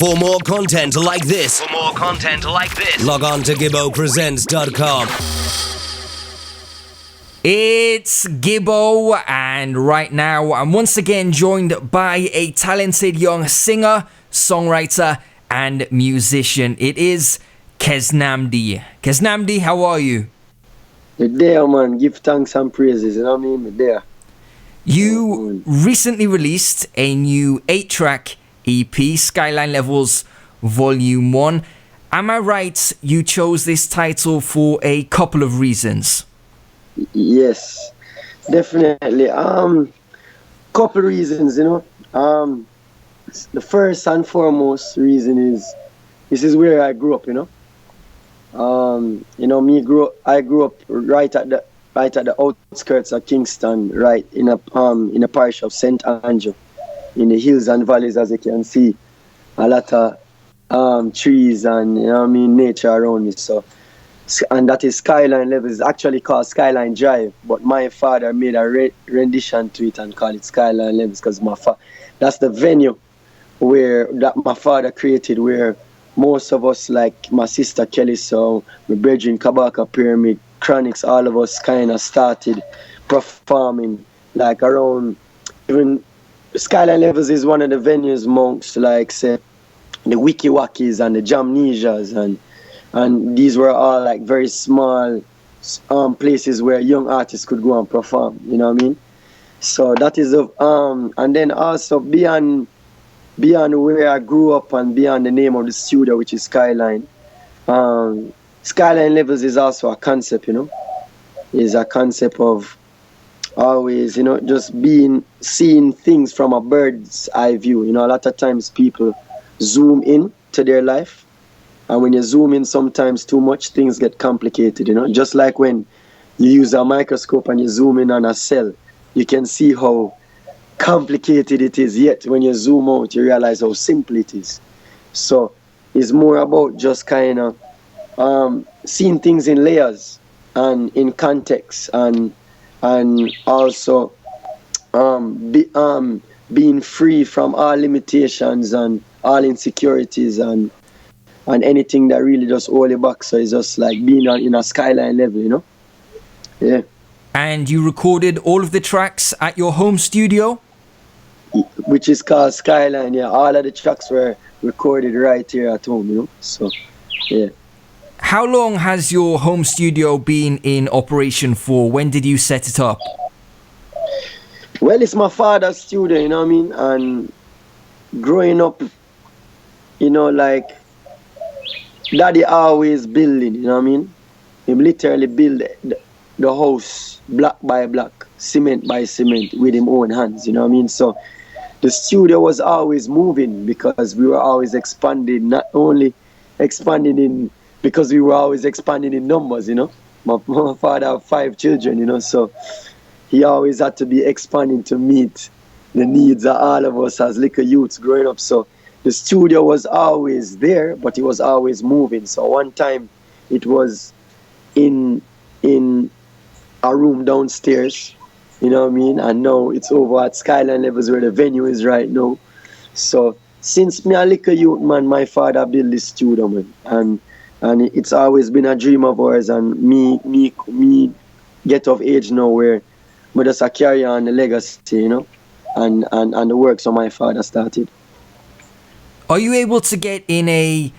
For more content like this, log on to gibbopresents.com. It's Gibbo, and right now I'm once again joined by a talented young singer, songwriter, and musician. It is Keznamdi. Keznamdi, how are you? You're there, man. Give thanks and praises. You know what I mean? You're there. You recently released a new 8-track EP, Skyline Levels Volume 1. Am I right you chose this title for a couple of reasons? Yes, definitely. Couple reasons, you know. The first and foremost reason is this is where I grew up, you know. I grew up right at the outskirts of Kingston, right in a parish of St. Andrew, in the hills and valleys, as you can see. A lot of trees and nature around me. So, and that is Skyline Levels. It's actually called Skyline Drive, but my father made a rendition to it and called it Skyline Levels because that's the venue that my father created, where most of us, like my sister Kelly, so my brethren Kabaka Pyramid, Chronixx, all of us kind of started performing like around. Even Skyline Levels is one of the venues amongst, like, say, the Wiki Wakis and the Jamnesias, and these were all like very small places where young artists could go and perform, you know what I mean? So that is and then also beyond where I grew up and beyond the name of the studio, which is Skyline, Skyline Levels is also a concept, you know. Is a concept of always, you know, just seeing things from a bird's eye view. You know, a lot of times people zoom in to their life, and when you zoom in sometimes too much, things get complicated, you know. Just like when you use a microscope and you zoom in on a cell, you can see how complicated it is, yet when you zoom out you realize how simple it is. So it's more about just kind of seeing things in layers and in context, and also being free from all limitations and all insecurities and anything that really just hold you back. So it's just like being in a skyline level, you know. Yeah. And you recorded all of the tracks at your home studio? Which is called Skyline, yeah. All of the tracks were recorded right here at home, you know. So, yeah. How long has your home studio been in operation for? When did you set it up? Well, it's my father's studio, you know what I mean? And growing up, you know, like, daddy always building, you know what I mean? He literally build the house block by block, cement by cement with his own hands, you know what I mean? So the studio was always moving because we were always expanding, not only expanding because we were always expanding in numbers, you know. My father had 5 children, you know, so he always had to be expanding to meet the needs of all of us as little youths growing up. So the studio was always there, but it was always moving. So one time it was in a room downstairs, you know what I mean? And now it's over at Skyline Levels where the venue is right now. So since me a little youth, man, my father built this studio, man. And it's always been a dream of ours, and me get of age now where I just carry on the legacy, you know, and the works of my father started. Are you able to get in a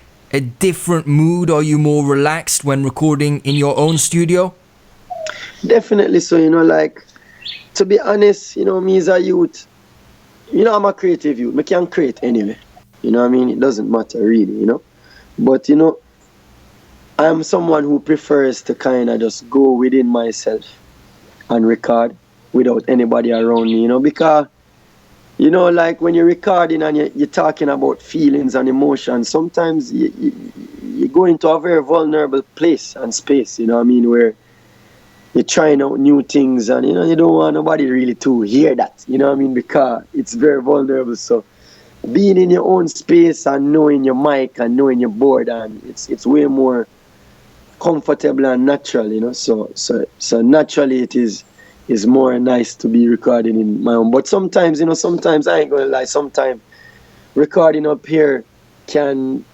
different mood? Are you more relaxed when recording in your own studio? Definitely so, you know, like, to be honest, you know, me as a youth, you know, I'm a creative youth. I can create anyway. You know what I mean? It doesn't matter really, you know. But, you know, I'm someone who prefers to kind of just go within myself and record without anybody around me, you know, because, you know, like when you're recording and you're talking about feelings and emotions, sometimes you go into a very vulnerable place and space, you know what I mean, where you're trying out new things and, you know, you don't want nobody really to hear that, you know what I mean, because it's very vulnerable. So being in your own space and knowing your mic and knowing your board, and it's way more comfortable and natural, you know. So naturally it is more nice to be recording in my own. But sometimes, you know, sometimes I ain't gonna lie, sometimes recording up here can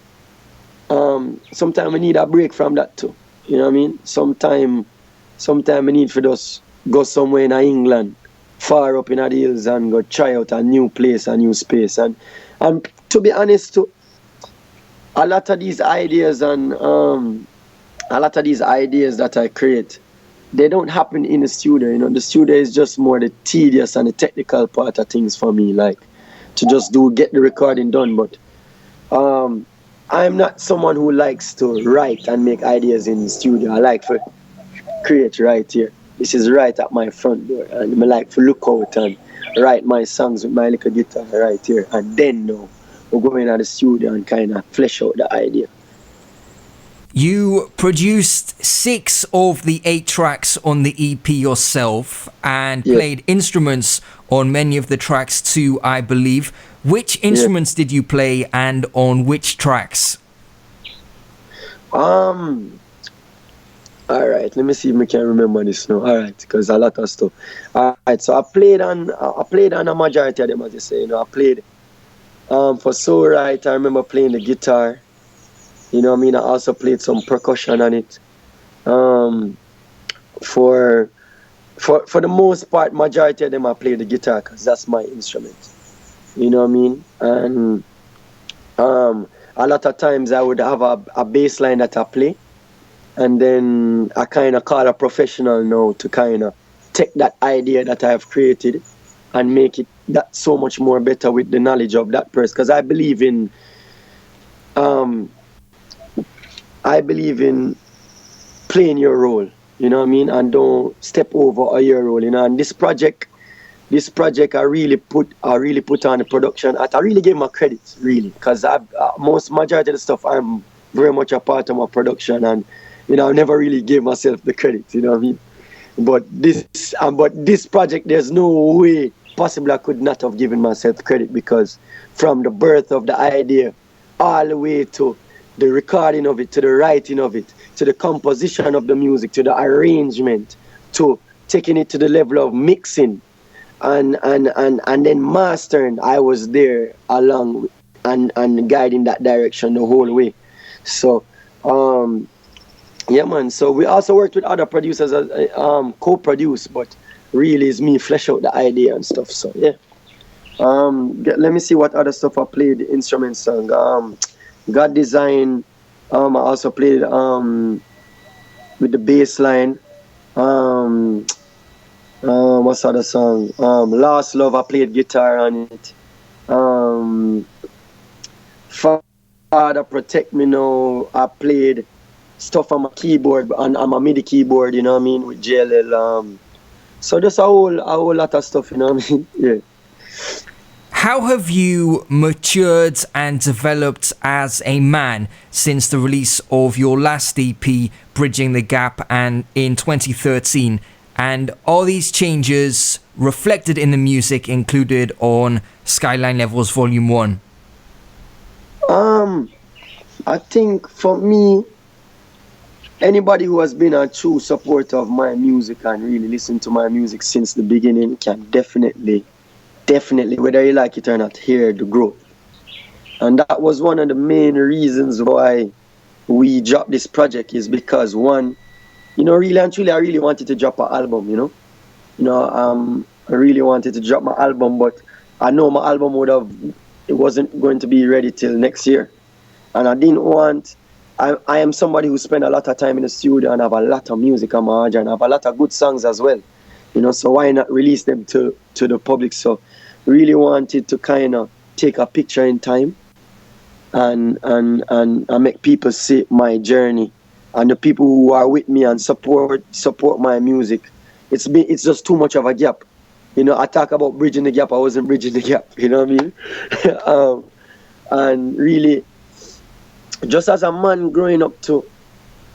sometimes we need a break from that too. You know what I mean? Sometime we need for just go somewhere in England, far up in the hills, and go try out a new place, a new space. And to be honest too, a lot of these ideas that I create, they don't happen in the studio. You know, the studio is just more the tedious and the technical part of things for me, like to just get the recording done. But I'm not someone who likes to write and make ideas in the studio. I like to create right here. This is right at my front door, and I like to look out and write my songs with my little guitar right here. And then we'll go into the studio and kind of flesh out the idea. You produced 6 of the 8 tracks on the EP yourself and played instruments on many of the tracks too, I believe. Which instruments did you play and on which tracks? All right, let me see if I can remember this now. All right, because a lot of stuff. All right, so I played on a majority of them, as you say. You know, I played for So Right. I remember playing the guitar. You know what I mean? I also played some percussion on it. For the most part, majority of them I played the guitar because that's my instrument. You know what I mean? And a lot of times I would have a bass line that I play, and then I kind of call a professional now to kind of take that idea that I have created and make it that so much more better with the knowledge of that person. Because I believe in playing your role, you know what I mean, and don't step over your role, you know. And this project I really put on the production. I really gave my credit, really, because majority of the stuff I'm very much a part of my production, and you know I never really gave myself the credit, you know what I mean. But this project, there's no way possible I could not have given myself credit, because from the birth of the idea all the way to the recording of it, to the writing of it, to the composition of the music, to the arrangement, to taking it to the level of mixing and then mastering, I was there along and guiding that direction the whole way. So yeah, man. So we also worked with other producers, co-produce, but really it's me flesh out the idea and stuff. So yeah. Let me see what other stuff I played. Instruments song. God Design. I also played with the bass line. What's other song? Lost Love. I played guitar on it. Father Protect Me Now. I played stuff on my keyboard, on my MIDI keyboard, you know what I mean, with JLL. So just a whole lot of stuff, you know what I mean. Yeah. How have you matured and developed as a man since the release of your last EP, Bridging the Gap, and in 2013? And are these changes reflected in the music included on Skyline Levels Volume 1? I think for me, anybody who has been a true supporter of my music and really listened to my music since the beginning can definitely, whether you like it or not, hear the growth. And that was one of the main reasons why we dropped this project, is because one, you know, really and truly, I really wanted to drop an album, you know. I really wanted to drop my album, but I know my album it wasn't going to be ready till next year. And I didn't want, I am somebody who spend a lot of time in the studio and have a lot of music on my heart and have a lot of good songs as well. You know, so why not release them to the public? So really wanted to kind of take a picture in time and make people see my journey, and the people who are with me and support my music. It's just too much of a gap. You know, I talk about bridging the gap. I wasn't bridging the gap. You know what I mean? And really, just as a man growing up too,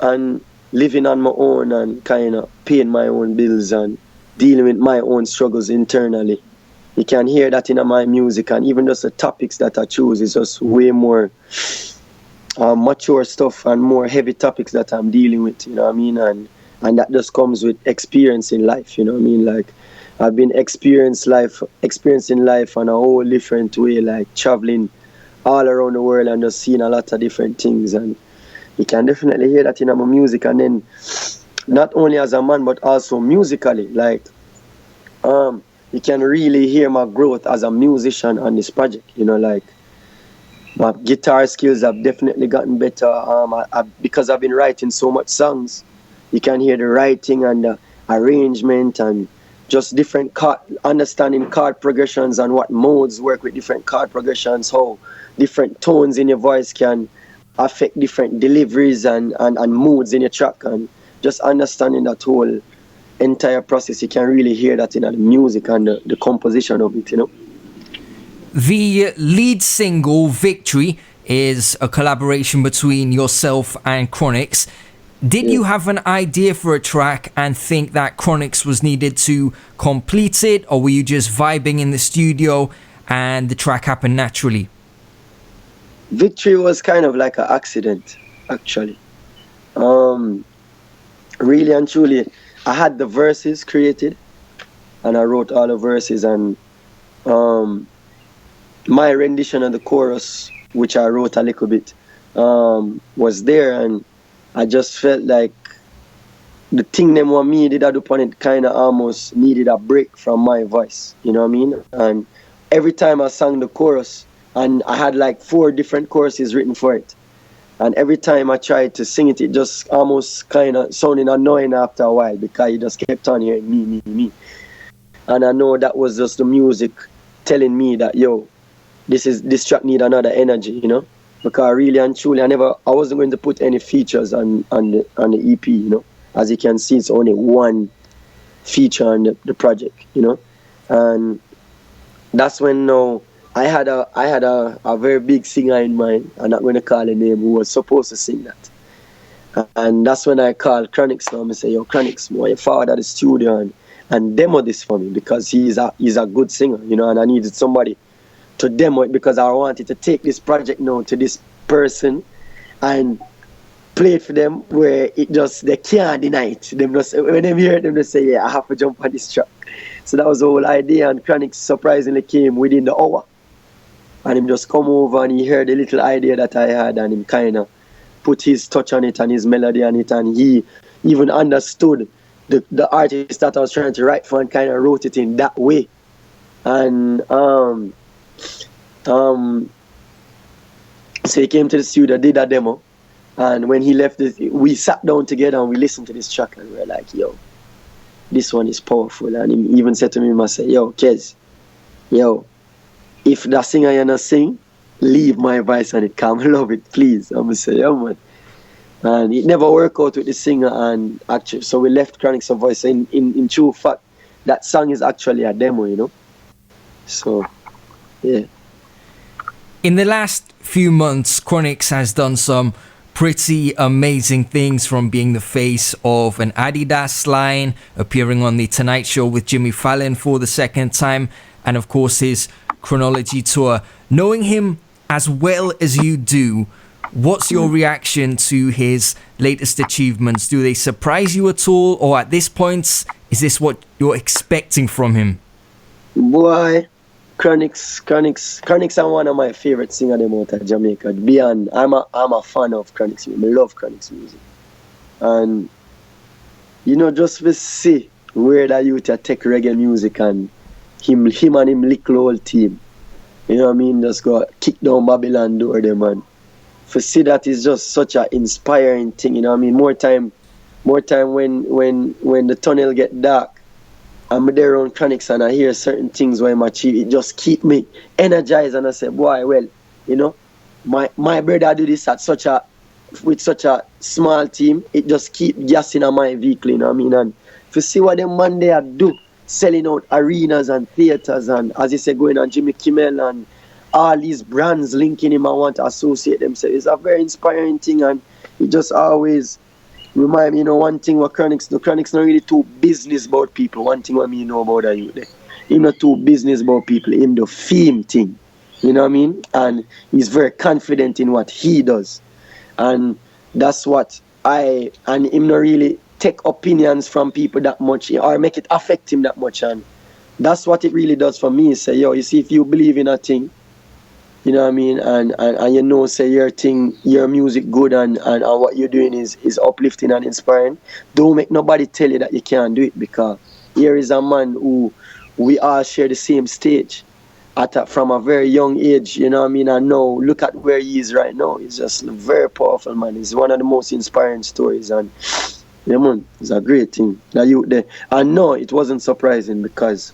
and living on my own and kind of paying my own bills and dealing with my own struggles internally, you can hear that in my music. And even just the topics that I choose is just way more mature stuff and more heavy topics that I'm dealing with, you know what I mean? And that just comes with experience in life, you know what I mean? Like, I've been experiencing life on a whole different way, like traveling all around the world and just seeing a lot of different things, and you can definitely hear that in my music. And then not only as a man but also musically, like you can really hear my growth as a musician on this project, you know, like my guitar skills have definitely gotten better. Because I've been writing so much songs, you can hear the writing and the arrangement and just different understanding chord progressions and what modes work with different chord progressions, how different tones in your voice can affect different deliveries and moods in your track, and just understanding that whole entire process. You can really hear that in the music and the composition of it, you know. The lead single, Victory, is a collaboration between yourself and Chronixx. Did you have an idea for a track and think that Chronixx was needed to complete it, or were you just vibing in the studio and the track happened naturally? Victory was kind of like an accident, actually. Really and truly, I had the verses created and I wrote all the verses, and my rendition of the chorus, which I wrote a little bit, was there, and I just felt like the thing them what me did I do upon it kind of almost needed a break from my voice, you know what I mean? And every time I sang the chorus, and I had like 4 different choruses written for it, and every time I tried to sing it, it just almost kind of sounded annoying after a while, because you just kept on hearing me. And I know that was just the music telling me that, yo, this track need another energy, you know, because really and truly I wasn't going to put any features on the EP, you know. As you can see, it's only one feature on the project, you know. And that's when now I had a very big singer in mind. I'm not going to call a name, who was supposed to sing that. And that's when I called Chronixx now. I say, yo, Chronixx, you forward at the studio and demo this for me, because he's a good singer, you know, and I needed somebody to demo it, because I wanted to take this project now to this person and play it for them where they can't deny it. Them just, when they hear it, them just say, yeah, I have to jump on this track. So that was the whole idea, and Chronixx surprisingly came within the hour. And him just come over and he heard the little idea that I had, and him kind of put his touch on it and his melody on it, and he even understood the artist that I was trying to write for and kind of wrote it in that way. And so he came to the studio, did a demo, and when he left, we sat down together and we listened to this track, and we were like, yo, this one is powerful. And he even said to me, I said, yo, Kez, yo, if the singer you not sing, leave my voice on it, come love it, please. I'm gonna say, yo, man. And it never worked out with the singer, and actually, so we left Chronixx voice. In true fact, that song is actually a demo, you know. So, yeah. In the last few months, Chronixx has done some pretty amazing things, from being the face of an Adidas line, appearing on The Tonight Show with Jimmy Fallon for the second time, and of course his Chronology tour. Knowing him as well as you do, what's your reaction to his latest achievements? Do they surprise you at all, or at this point, is this what you're expecting from him? Boy, Chronixx are one of my favorite singers out of Jamaica. Beyond, I'm a fan of Chronixx. I love Chronixx music. And you know, just to see where that youth take reggae music, and him and him little old team, you know what I mean, just go kick down Babylon door them, and to see that is just such an inspiring thing, you know what I mean. More time when the tunnel get dark, I'm there on Chronixx and I hear certain things where I'm achieve, it just keep me energized, and I say, boy, well, you know, my brother do this with such a small team, it just keep gassing on my vehicle, you know what I mean. And to see what them man there do, selling out arenas and theaters, and as you say, going on Jimmy Kimmel, and all these brands linking him and want to associate themselves, it's a very inspiring thing. And it just always remind me, you know, one thing what Chronixx do. Chronixx not really too business about people. One thing what me know about that youth there, he not too business about people. Him the fame thing, you know what I mean. And he's very confident in what he does, and that's what and him not really take opinions from people that much, or make it affect him that much. And that's what it really does for me. Say, yo, you see, if you believe in a thing, You know what I mean? And you know, say your music good, and what you're doing is uplifting and inspiring. Don't make nobody tell you that you can't do it, because here is a man who we all share the same stage from a very young age, you know what I mean? And now look at where he is right now. He's just a very powerful man. He's one of the most inspiring stories, and yeah, man, it's a great thing that you there. And no, it wasn't surprising, because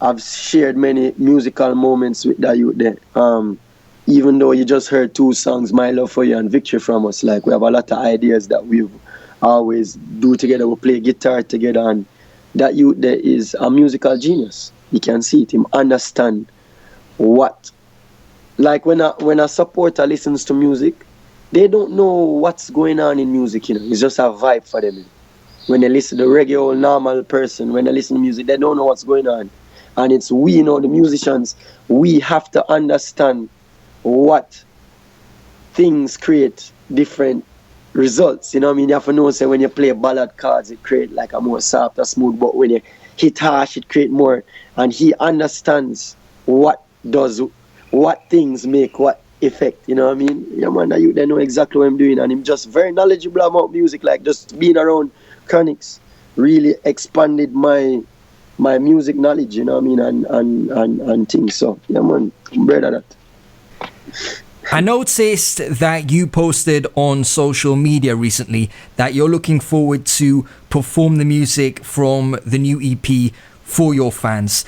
I've shared many musical moments with that youth there. Even though you just heard two songs, My Love for You and Victory from us, like we have a lot of ideas that we always do together. We play guitar together, and that youth there is a musical genius. You can see it. Him understand what, like when a supporter listens to music, they don't know what's going on in music. You know, it's just a vibe for them. When they listen to reggae, old normal person, when they listen to music, they don't know what's going on. And it's we, you know, the musicians, we have to understand what things create different results. You know what I mean? You have to know, say, when you play ballad cards, it create like a more soft or smooth, but when you hit harsh, it create more. And he understands what things make what effect. You know what I mean? Yeah, man, they know exactly what I'm doing, and I'm just very knowledgeable about music. Like, just being around Chronixx really expanded my music knowledge, you know what I mean, and things. So yeah, man, I'm proud of that. I noticed that you posted on social media recently that you're looking forward to perform the music from the new EP for your fans.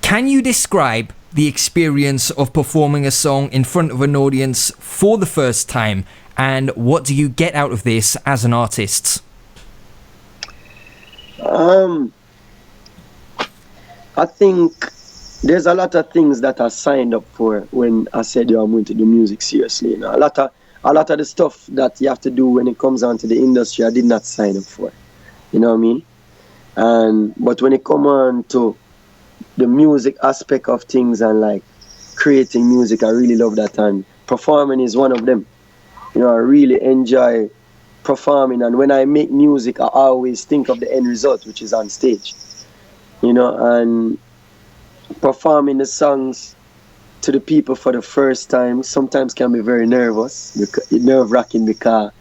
Can you describe the experience of performing a song in front of an audience for the first time, and what do you get out of this as an artist? I think there's a lot of things that I signed up for when I said, I'm going to do music seriously. You know, a lot of the stuff that you have to do when it comes on to the industry, I did not sign up for. You know what I mean? But when it comes on to the music aspect of things and like creating music, I really love that, and performing is one of them. You know, I really enjoy performing, and when I make music, I always think of the end result, which is on stage. You know, and performing the songs to the people for the first time sometimes can be very nerve-wracking, because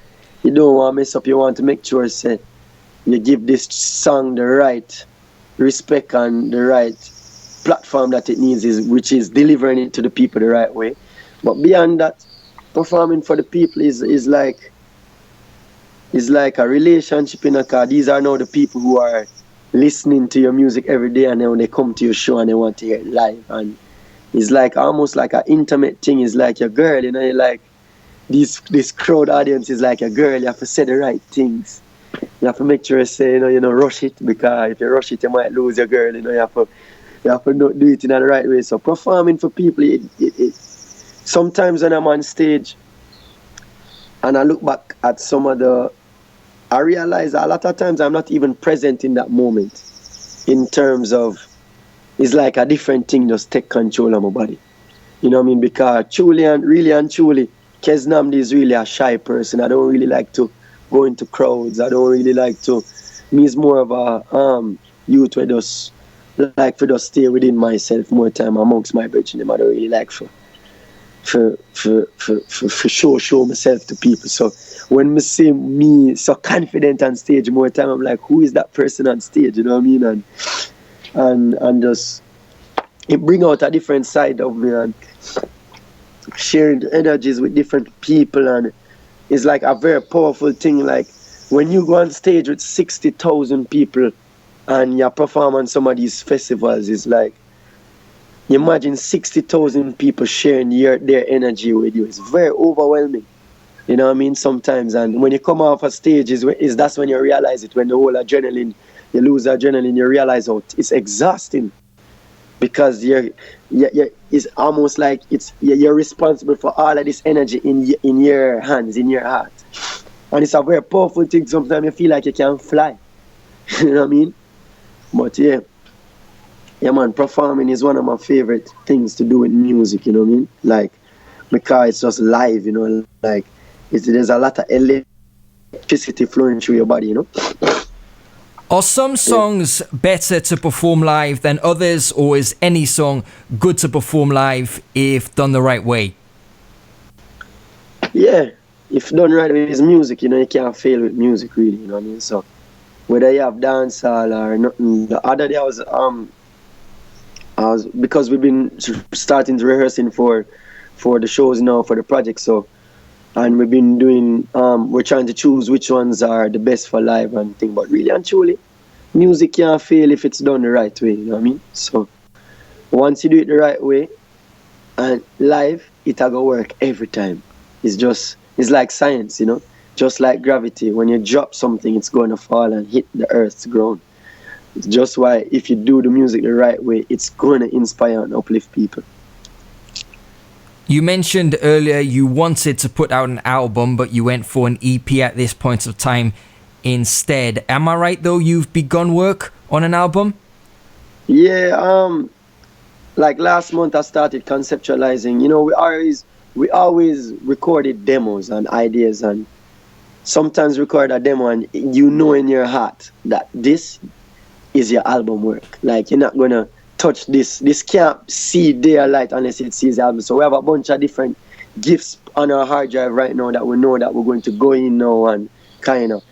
you don't want to mess up. You want to make sure, say, you give this song the right respect and the right platform that it needs, which is delivering it to the people the right way. But beyond that, performing for the people is like a relationship in a car. These are now the people who are listening to your music every day, and then when they come to your show and they want to hear it live, and it's like almost like an intimate thing. It's like your girl, you know, you're like this crowd audience is like a girl. You have to say the right things. You have to make sure you say, you know, rush it, because if you rush it, you might lose your girl. You know, you have to do it in the right way. So performing for people, it sometimes when I'm on stage and I look back at some of I realize a lot of times I'm not even present in that moment, in terms of, it's like a different thing just take control of my body. You know what I mean? Because truly, Keznamdi is really a shy person. I don't really like to go into crowds. I don't really like to, me is more of a youth where just like to just stay within myself more time amongst my brethren. I don't really like for show myself to people. So when me see me so confident on stage more time, I'm like, who is that person on stage? You know what I mean? And just it bring out a different side of me, and sharing energies with different people, and it's like a very powerful thing. Like when you go on stage with 60,000 people and you perform on some of these festivals, it's like, imagine 60,000 people sharing their energy with you. It's very overwhelming. You know what I mean? Sometimes, and when you come off a stage, that's when you realize it. When the whole adrenaline, you lose adrenaline, you realize, oh, it's exhausting, because it's almost like you're responsible for all of this energy in your hands, in your heart, and it's a very powerful thing. Sometimes you feel like you can't fly. You know what I mean? But yeah, man, performing is one of my favorite things to do in music. You know what I mean? Like, because it's just live. You know, like there's a lot of electricity flowing through your body. You know. Are some songs better to perform live than others, or is any song good to perform live if done the right way? Yeah, if done right with music, you know, you can't fail with music, really. You know what I mean? So whether you have dancehall or nothing. The other day I was because we've been starting to rehearsing for the shows now for the project. So and we've been doing we're trying to choose which ones are the best for live and thing. But really and truly, music can't fail if it's done the right way. You know what I mean? So once you do it the right way and live, it'll go work every time. It's like science, you know, just like gravity. When you drop something, it's going to fall and hit the earth's ground. It's just why if you do the music the right way, it's going to inspire and uplift people. You mentioned earlier you wanted to put out an album, but you went for an EP at this point of time instead. Am I right though? You've begun work on an album? Yeah, like last month I started conceptualizing. You know, we always recorded demos and ideas, and sometimes record a demo and you know in your heart that this is your album work. Like you're not gonna touch this. This can't see daylight unless it sees the album. So we have a bunch of different gifts on our hard drive right now that we know that we're going to go in now and kind of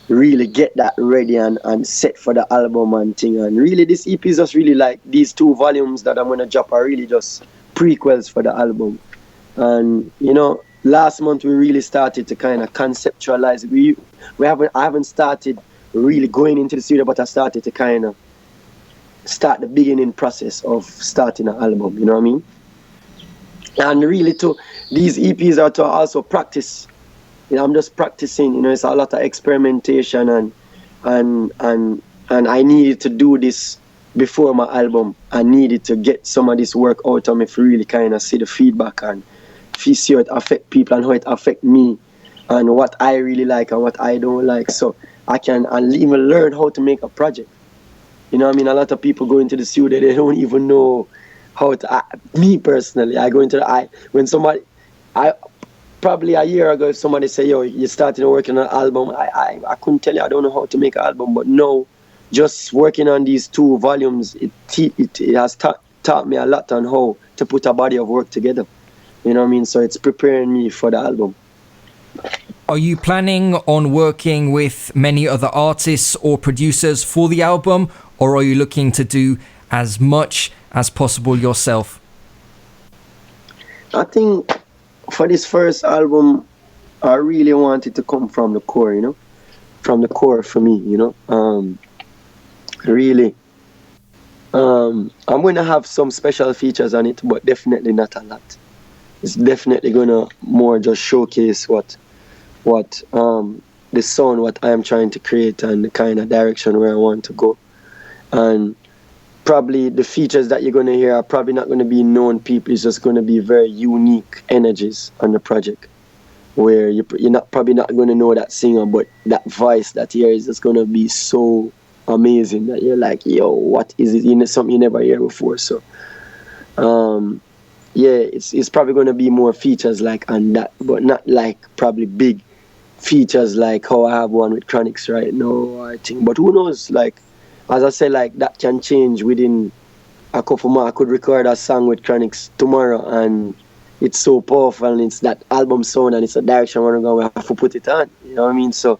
really get that ready and set for the album and thing. And really this EP is just really like these 2 volumes that I'm gonna drop are really just prequels for the album. And you know, last month we really started to kind of conceptualize. I haven't started really going into the studio, but I started to kind of start the beginning process of starting an album. You know what I mean? And really, these EPs are to also practice. You know, I'm just practicing. You know, it's a lot of experimentation, and I needed to do this before my album. I needed to get some of this work out of me to really kind of see the feedback and see how it affect people and how it affect me and what I really like and what I don't like, so I can even learn how to make a project. You know what I mean? A lot of people go into the studio, they don't even know how to me personally, I go into probably a year ago, if somebody say, yo, you're starting to work on an album, I couldn't tell you, I don't know how to make an album. But no, just working on these 2 volumes, it has taught me a lot on how to put a body of work together. You know what I mean? So it's preparing me for the album. Are you planning on working with many other artists or producers for the album, or are you looking to do as much as possible yourself? I think for this first album, I really want it to come from the core, you know? From the core for me, you know? Really. I'm going to have some special features on it, but definitely not a lot. It's definitely gonna more just showcase what the sound, what I am trying to create, and the kind of direction where I want to go. And probably the features that you're gonna hear are probably not gonna be known people. It's just gonna be very unique energies on the project, where you're probably not gonna know that singer, but that voice that you hear is just gonna be so amazing that you're like, yo, what is it? You know, something you never hear before. So yeah, it's probably going to be more features like on that, but not like probably big features like how I have one with Chronixx right now, I think. But who knows? Like, as I said, like that can change within a couple months. I could record a song with Chronixx tomorrow, and it's so powerful, and it's that album sound, and it's a direction we're going to have to put it on. You know what I mean? So,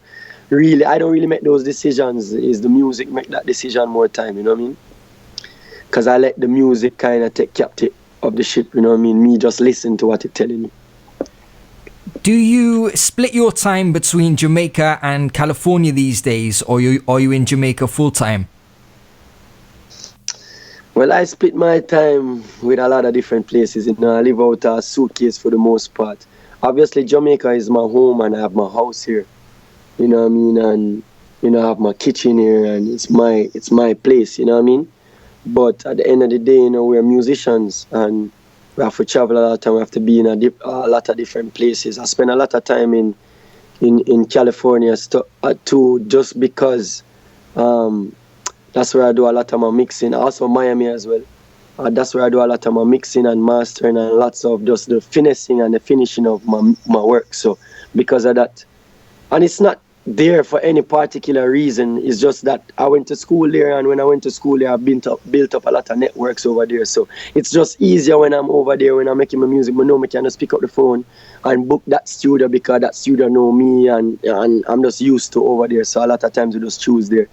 really, I don't really make those decisions. It's the music make that decision more time. You know what I mean? Because I let the music kind of take captive of the shit, you know what I mean? Me just listen to what it's telling me. Do you split your time between Jamaica and California these days, or are you in Jamaica full time? Well, I split my time with a lot of different places. You know, I live out a suitcase for the most part. Obviously, Jamaica is my home, and I have my house here. You know what I mean? And you know, I have my kitchen here, and it's my place. You know what I mean? But at the end of the day, you know, we're musicians and we have to travel a lot of time. We have to be in a lot of different places. I spend a lot of time in California too, just because that's where I do a lot of my mixing. Also Miami as well. That's where I do a lot of my mixing and mastering and lots of just the finessing and the finishing of my work. So because of that, and it's not there for any particular reason. It's just that I went to school there, and when I went to school there, I've built up a lot of networks over there. So it's just easier when I'm over there, when I'm making my music. I know I can just pick up the phone and book that studio because that studio know me, and I'm just used to over there. So a lot of times we just choose there.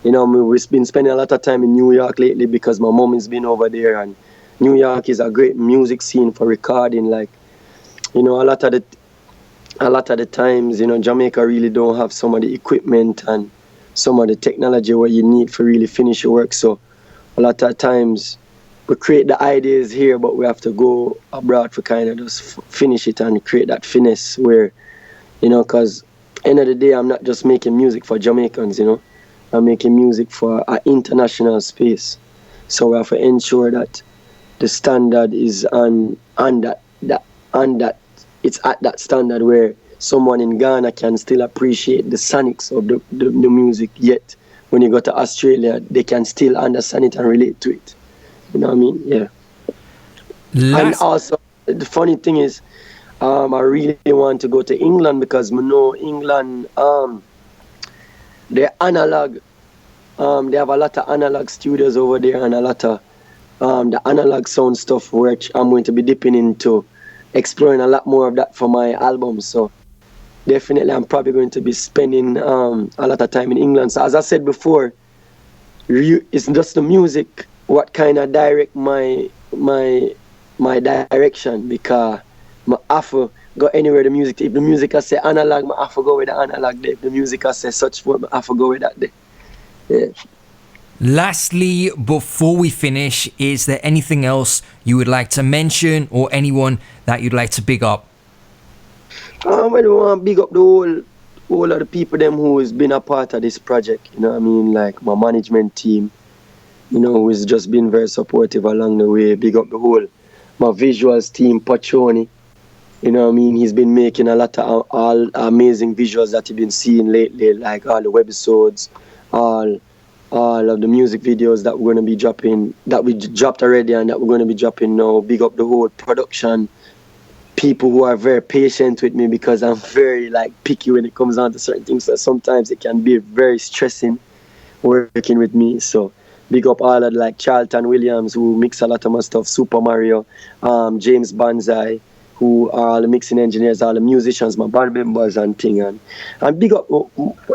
You know, we've been spending a lot of time in New York lately because my mom has been over there, and New York is a great music scene for recording. Like, you know, a lot of the times, you know, Jamaica really don't have some of the equipment and some of the technology what you need for really finish your work. So a lot of times we create the ideas here, but we have to go abroad for kind of just finish it and create that finesse where, you know, because end of the day, I'm not just making music for Jamaicans, you know. I'm making music for an international space. So we have to ensure that the standard is on that it's at that standard where someone in Ghana can still appreciate the sonics of the music, yet when you go to Australia, they can still understand it and relate to it. You know what I mean? Yeah. And also, the funny thing is, I really want to go to England because I know England, they're analog. They have a lot of analog studios over there and a lot of the analog sound stuff, which I'm going to be dipping into, exploring a lot more of that for my album. So definitely I'm probably going to be spending a lot of time in England. So as I said before, it's just the music what kind of direct my direction, because I have to go anywhere the music. If the music I say analog, I have to go with the analog. If the music I say such form, I have to go with that day. Yeah. Lastly, before we finish, is there anything else you would like to mention or anyone that you'd like to big up? Well, we want to big up the whole of the people them who has been a part of this project. You know what I mean? Like my management team, you know, who has just been very supportive along the way. Big up the whole my visuals team, Pachoni. You know what I mean? He's been making a lot of all amazing visuals that you've been seeing lately, like all the webisodes, all of the music videos that we're going to be dropping, that we dropped already and that we're going to be dropping now. Big up the whole production people who are very patient with me because I'm very like picky when it comes down to certain things. So sometimes it can be very stressing working with me. So big up all of like Charlton Williams, who mix a lot of my stuff, Super Mario, James Banzai, who are all the mixing engineers, all the musicians, my band members and thing. And big up,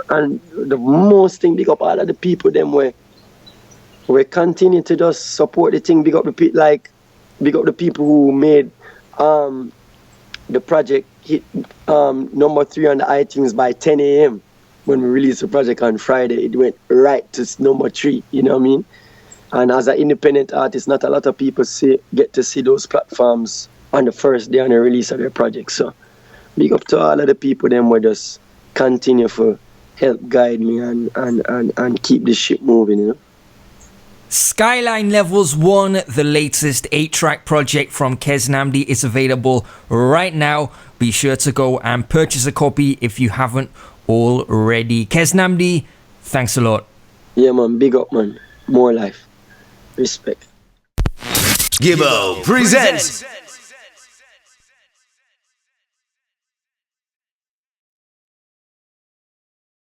and the most thing, big up all of the people them where we continue to just support the thing. Big up the people who made the project hit number 3 on the iTunes by 10 a.m. When we released the project on Friday. It went right to number 3, you know what I mean? And as an independent artist, not a lot of people get to see those platforms on the first day on the release of their project. So big up to all of the people them will just continue for help guide me and keep this ship moving, you know. Skyline Levels 1, the latest 8-track project from Keznamdi, is available right now. Be sure to go and purchase a copy if you haven't already. Keznamdi, thanks a lot. Yeah, man. Big up, man. More life. Respect. Gibbo presents